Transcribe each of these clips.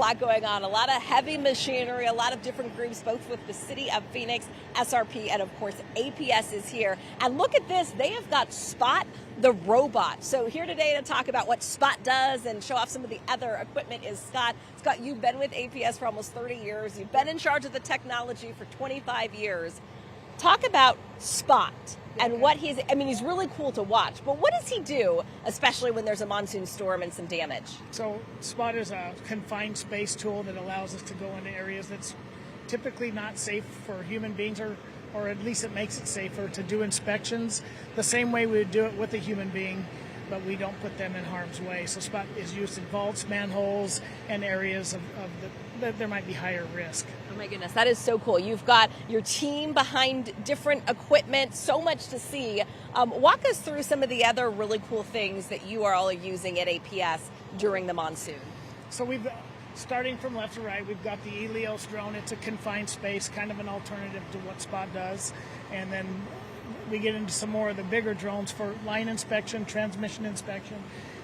A lot going on, a lot of heavy machinery, a lot of different groups, both with the City of Phoenix, SRP, and of course APS is here. And look at this, they have got Spot the robot. So here today to talk about what Spot does and show off some of the other equipment is Scott. Scott, you've been with APS for almost 30 years. You've been in charge of the technology for 25 years. Talk about Spot and what he's really cool to watch, but what does he do, especially when there's a monsoon storm and some damage? So Spot is a confined space tool that allows us to go into areas that's typically not safe for human beings, or at least it makes it safer to do inspections the same way we would do it with a human being, but we don't put them in harm's way. So Spot is used in vaults, manholes, and areas that there might be higher risk. Oh my goodness, that is so cool. You've got your team behind different equipment, so much to see. Walk us through some of the other really cool things that you are all using at APS during the monsoon. So starting from left to right, we've got the Elios drone. It's a confined space, kind of an alternative to what Spot does. And then we get into some more of the bigger drones for line inspection, transmission inspection,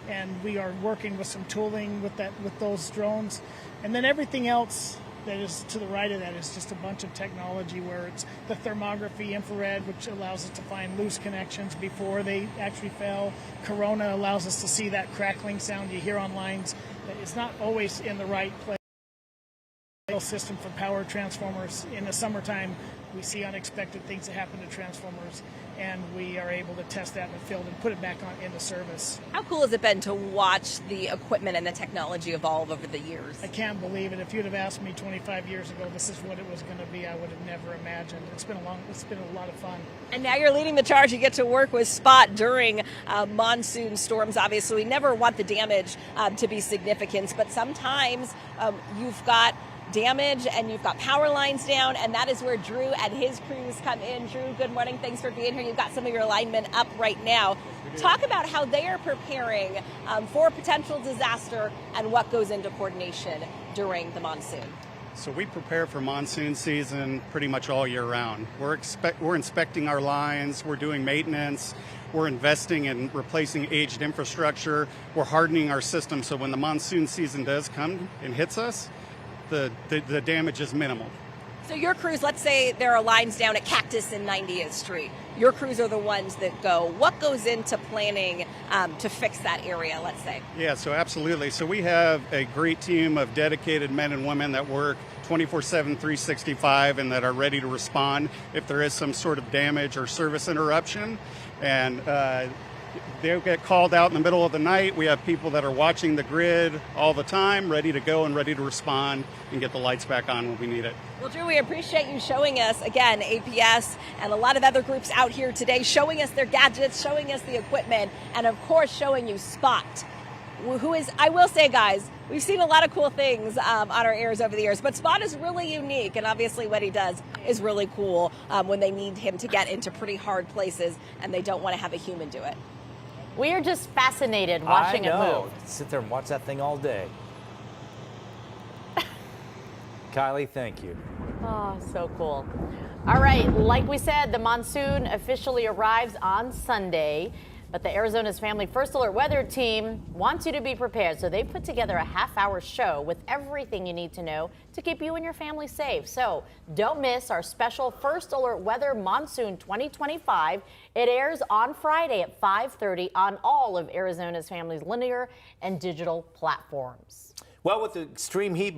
and we are working with some tooling with those drones. And then everything else that is to the right of that is just a bunch of technology where it's the thermography infrared, which allows us to find loose connections before they actually fail. Corona allows us to see that crackling sound you hear on lines that is not always in the right place. System for power transformers. In the summertime, we see unexpected things that happen to transformers, and we are able to test that in the field and put it back on into service. How cool has it been to watch the equipment and the technology evolve over the years? I can't believe it. If you'd have asked me 25 years ago this is what it was going to be, I would have never imagined. It's been a lot of fun. And now you're leading the charge. You get to work with Spot during monsoon storms. Obviously, we never want the damage to be significant, but sometimes you've got damage and you've got power lines down, and that is where Drew and his crews come in. Drew, good morning. Thanks for being here. You've got some of your linemen up right now. Talk about how they are preparing for potential disaster and what goes into coordination during the monsoon. So we prepare for monsoon season pretty much all year round. We're inspecting our lines, we're doing maintenance, we're investing in replacing aged infrastructure, we're hardening our system so when the monsoon season does come and hits us, the damage is minimal. So your crews, let's say there are lines down at Cactus and 90th Street. Your crews are the ones that go. What goes into planning to fix that area, let's say? Yeah, so absolutely. So we have a great team of dedicated men and women that work 24/7, 365, and that are ready to respond if there is some sort of damage or service interruption. And they'll get called out in the middle of the night. We have people that are watching the grid all the time, ready to go and ready to respond and get the lights back on when we need it. Well, Drew, we appreciate you showing us, again, APS and a lot of other groups out here today, showing us their gadgets, showing us the equipment, and of course, showing you Spot, who is, I will say, guys, we've seen a lot of cool things on our airs over the years, but Spot is really unique, and obviously what he does is really cool when they need him to get into pretty hard places and they don't want to have a human do it. We are just fascinated watching it move. Sit there and watch that thing all day. Kylie, thank you. Oh, so cool. All right, like we said, the monsoon officially arrives on Sunday, but the Arizona's Family First Alert Weather Team wants you to be prepared. So they put together a half-hour show with everything you need to know to keep you and your family safe. So don't miss our special First Alert Weather Monsoon 2025. It airs on Friday at 5:30 on all of Arizona's Family's linear and digital platforms. Well, with the extreme heat